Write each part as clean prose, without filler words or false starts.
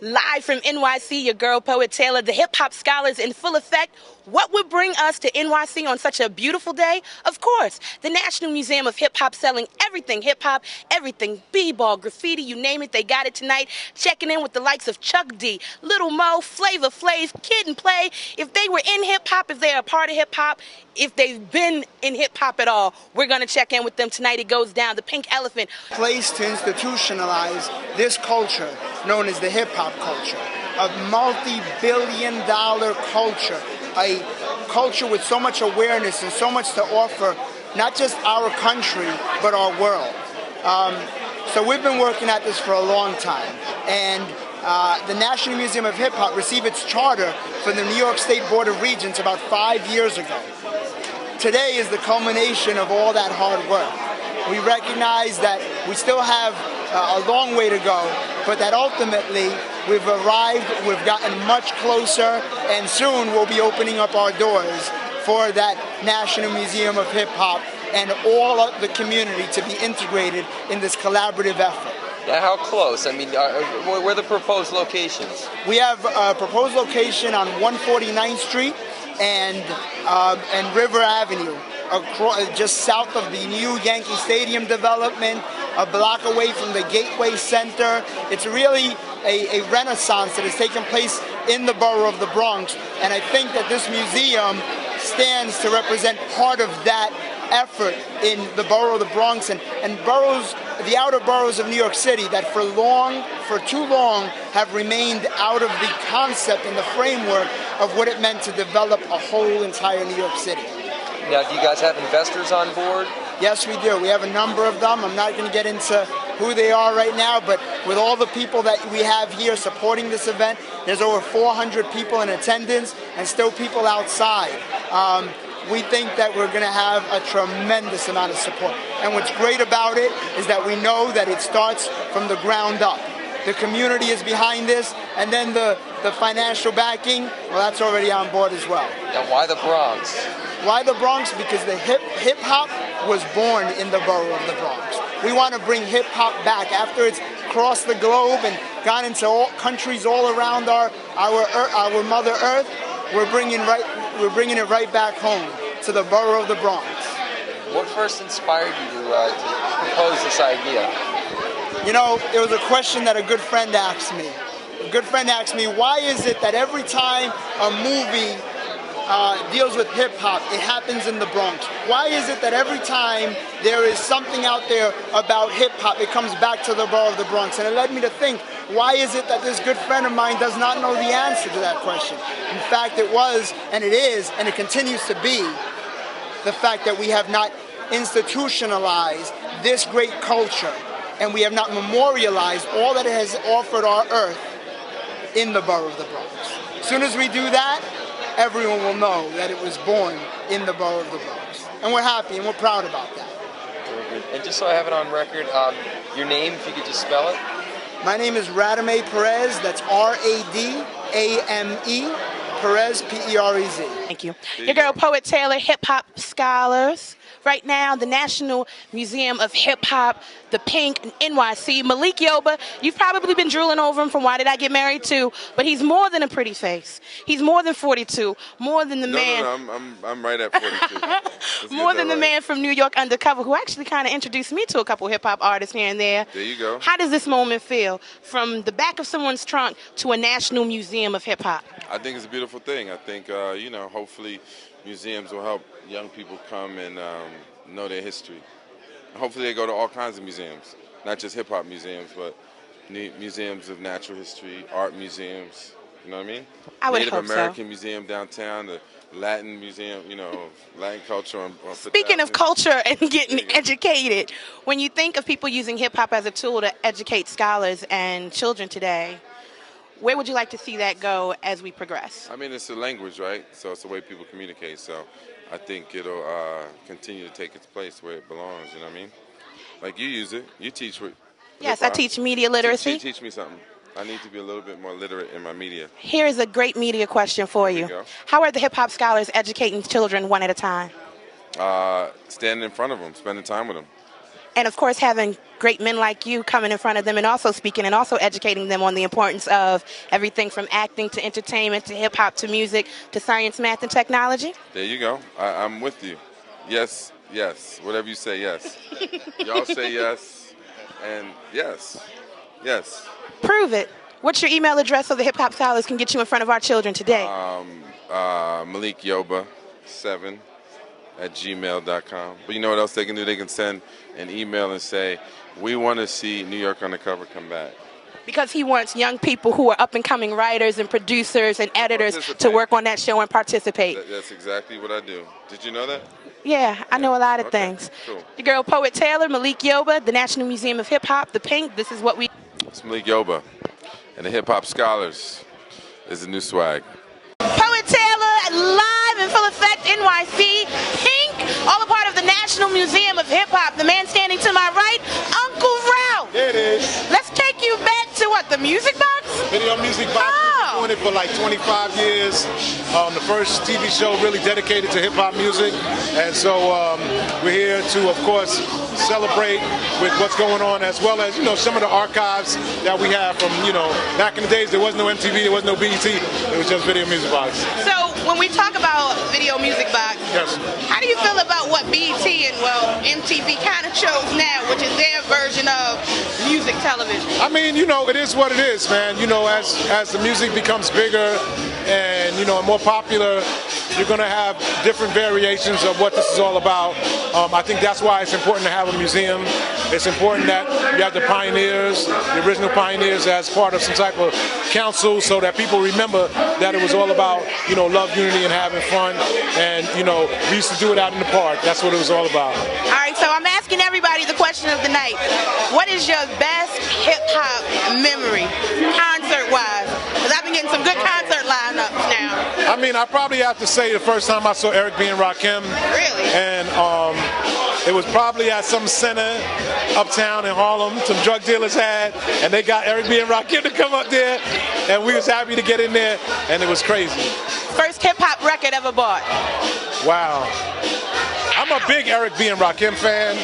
Live from NYC, your girl Poet Taylor, the hip-hop scholars in full effect. What would bring us to NYC on such a beautiful day? Of course, the National Museum of Hip Hop, selling everything hip-hop, everything b-ball, graffiti, you name it, they got it tonight. Checking in with the likes of Chuck D, Little Mo, Flavor Flav, Kid and Play. If they were in hip-hop, if they're a part of hip-hop, if they've been in hip-hop at all, we're going to check in with them tonight. It goes down. The Pink Elephant. Place to institutionalize this culture known as the hip-hop culture, a multi-billion-dollar culture, a culture with so much awareness and so much to offer, not just our country, but our world. So we've been working at this for a long time, and the National Museum of Hip Hop received its charter from the New York State Board of Regents about 5 years ago. Today is the culmination of all that hard work. We recognize that we still have a long way to go, but that ultimately we've arrived, we've gotten much closer, and soon we'll be opening up our doors for that National Museum of Hip Hop and all of the community to be integrated in this collaborative effort. Yeah, how close? I mean, where are the proposed locations? We have a proposed location on 149th Street and River Avenue, just south of the new Yankee Stadium development, a block away from the Gateway Center. It's really a renaissance that has taken place in the borough of the Bronx, and I think that this museum stands to represent part of that effort in the borough of the Bronx and boroughs, the outer boroughs of New York City that for too long have remained out of the concept and the framework of what it meant to develop a whole entire New York City. Now, do you guys have investors on board? Yes, we do. We have a number of them. I'm not going to get into who they are right now, but with all the people that we have here supporting this event, there's over 400 people in attendance and still people outside. We think that we're going to have a tremendous amount of support. And what's great about it is that we know that it starts from the ground up. The community is behind this, and then the financial backing, well, that's already on board as well. Now, why the Bronx? Why the Bronx? Because the hip-hop was born in the borough of the Bronx. We want to bring hip-hop back after it's crossed the globe and gone into all countries all around our Mother Earth. We're bringing it right back home to the borough of the Bronx. What first inspired you to propose this idea? You know, it was a question that a good friend asked me. A good friend asked me, why is it that every time a movie deals with hip-hop, it happens in the Bronx? Why is it that every time there is something out there about hip-hop, it comes back to the borough of the Bronx? And it led me to think, why is it that this good friend of mine does not know the answer to that question? In fact, it was, and it is, and it continues to be, the fact that we have not institutionalized this great culture, and we have not memorialized all that it has offered our earth in the borough of the Bronx. As soon as we do that, everyone will know that it was born in the borough of the Bronx. And we're happy and we're proud about that. Very good. And just so I have it on record, your name, if you could just spell it. My name is Radame Perez. That's R-A-D-A-M-E, Perez, P-E-R-E-Z. Thank you. Your girl Poet Taylor, hip-hop scholars. Right now, the National Museum of Hip Hop, the Pink, in NYC. Malik Yoba, you've probably been drooling over him from Why Did I Get Married Too, but he's more than a pretty face. He's more than 42, more than the man. No, I'm right at 42. More than the man from New York Undercover, who actually kind of introduced me to a couple hip-hop artists here and there. There you go. How does this moment feel, from the back of someone's trunk to a National Museum of Hip Hop? I think it's a beautiful thing. I think, hopefully museums will help young people come and know their history. Hopefully they go to all kinds of museums, not just hip-hop museums, but museums of natural history, art museums, you know what I mean? I would Native hope American Museum downtown, the Latin Museum, Latin culture on Speaking of culture and getting educated, when you think of people using hip-hop as a tool to educate scholars and children today, where would you like to see that go as we progress? I mean, it's a language, right? So it's the way people communicate. So I think it'll continue to take its place where it belongs, you know what I mean? Like you use it. You teach with Yes, I teach media literacy. Teach me something. I need to be a little bit more literate in my media. Here is a great media question for you. How are the hip-hop scholars educating children one at a time? Standing in front of them, spending time with them. And, of course, having great men like you coming in front of them and also speaking and also educating them on the importance of everything from acting to entertainment to hip-hop to music to science, math, and technology? There you go. I'm with you. Yes, yes. Whatever you say, yes. Y'all say yes, and yes, yes. Prove it. What's your email address so the hip-hop scholars can get you in front of our children today? Malik Yoba 7@gmail.com. But you know what else they can do? They can send an email and say, we want to see New York Undercover come back. Because he wants young people who are up-and-coming writers and producers and editors to work on that show and participate. That's exactly what I do. Did you know that? Yeah, I know a lot of things. Cool. Your girl, Poet Taylor, Malik Yoba, the National Museum of Hip Hop, the Pink. This is what we... It's Malik Yoba, and the Hip Hop Scholars is the new swag. Poet Taylor, live in full effect, NYC, Pink, all a part of the National Museum of Hip Hop. The man standing to my right, Uncle Ralph. There it is. Let's take you back to what, the Music Box? Video Music Box. Oh. We've been doing it for like 25 years. The first TV show really dedicated to hip hop music. And so we're here to, of course, celebrate with what's going on, as well as, some of the archives that we have from, back in the days there was no MTV, there was no BET, it was just Video Music Box. So when we talk about Video Music Box, Yes. how do you feel about what BET and, MTV kind of shows now, which is their version of music television? I mean, it is what it is, man. As the music becomes bigger and, more popular, you're going to have different variations of what this is all about. I think that's why it's important to have a museum. It's important that you have the pioneers, the original pioneers, as part of some type of council so that people remember that it was all about, love, unity, and having fun. And, we used to do it out in the park. That's what it was all about. All right, so I'm asking everybody the question of the night. What is your best hip-hop memory, concert-wise? Because I've been getting some good concert lineups now. I mean, I probably have to say the first time I saw Eric B. and Rakim. Really? And it was probably at some center uptown in Harlem, some drug dealers had, and they got Eric B. and Rakim to come up there, and we was happy to get in there, and it was crazy. First hip-hop record ever bought? Wow. I'm a big Eric B. and Rakim fan,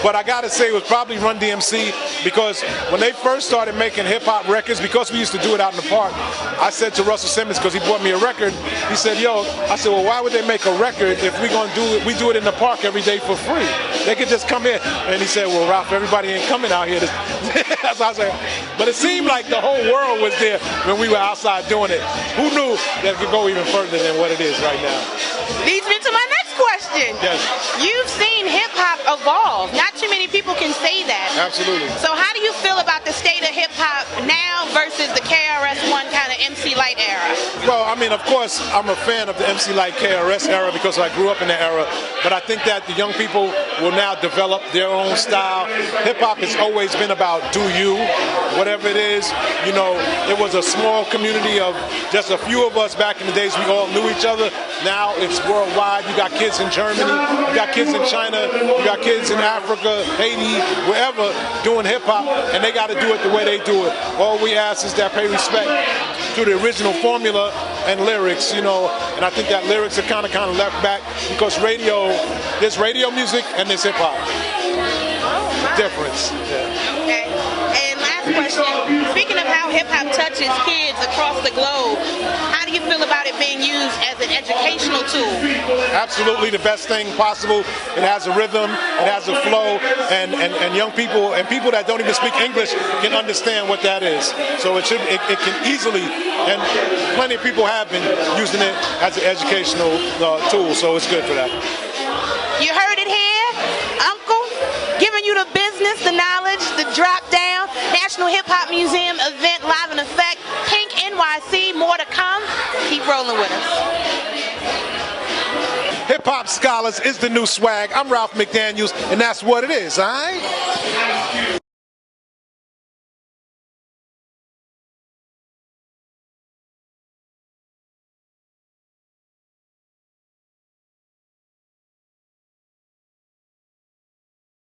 but I gotta say it was probably Run DMC, because when they first started making hip-hop records, because we used to do it out in the park, I said to Russell Simmons, because he bought me a record, he said, I said, well, why would they make a record if we do it in the park every day for free? They could just come in. And he said, well, Ralph, everybody ain't coming out here. That's what I said. But it seemed like the whole world was there when we were outside doing it. Who knew that it could go even further than what it is right now? Leads me to my next question. Yes. You've seen hip-hop evolve. Not too many people can say that. Absolutely. So how do you feel about the state of hip-hop now versus the KRS-One kind of MC Lyte era? Well, I mean, of course, I'm a fan of the MC Lyte KRS era because I grew up in that era. But I think that the young people will now develop their own style. Hip-hop has always been about do you, whatever it is. It was a small community of just a few of us back in the days. We all knew each other. Now it's worldwide. You got kids in Germany, you got kids in China, you got kids in Africa, Haiti, wherever doing hip-hop, and they got to do it the way they do it. All we ask is that pay respect to the original formula and lyrics, and I think that lyrics are kind of left back because there's radio music and there's hip-hop. Difference. Yeah. Okay. And last question, speaking of how hip-hop touches kids across the globe, how do you feel about it being used as an educational tool? Absolutely the best thing possible. It has a rhythm, it has a flow, and young people and people that don't even speak English can understand what that is. So it can easily, and plenty of people have been using it as an educational tool, so it's good for that. You heard it here, Uncle, giving you the business, the knowledge, the drop down. National Hip Hop Museum event live in effect. Pink NYC, more to come. Keep rolling with us. Hip Hop Scholars is the new swag. I'm Ralph McDaniels, and that's what it is, all right?